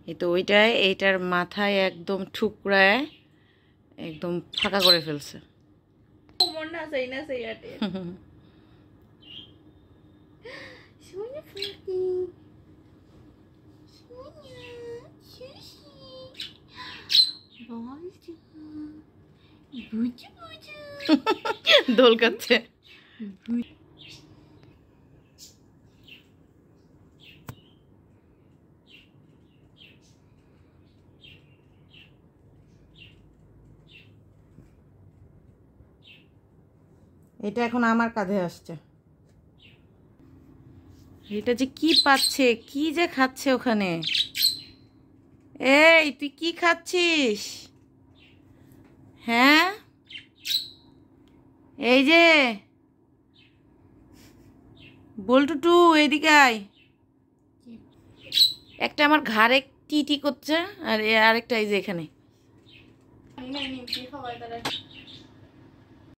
এই তো ওইটাই এইটার মাথায় একদম ঠুকরায় একদম ফাঁকা করে ফেলছে। দোল কাচ্ছে। এটা এখন আমার কাঁধে আসছে। এটা যে কি পাচ্ছে, কি যে খাচ্ছে ওখানে। এই তুই কি খাচ্ছিস? হ্যাঁ, এই যে বল্টুটু এদিকে আয়। একটা আমার ঘাড়ে টি টি করছে আর আরেকটা এই যে এখানে।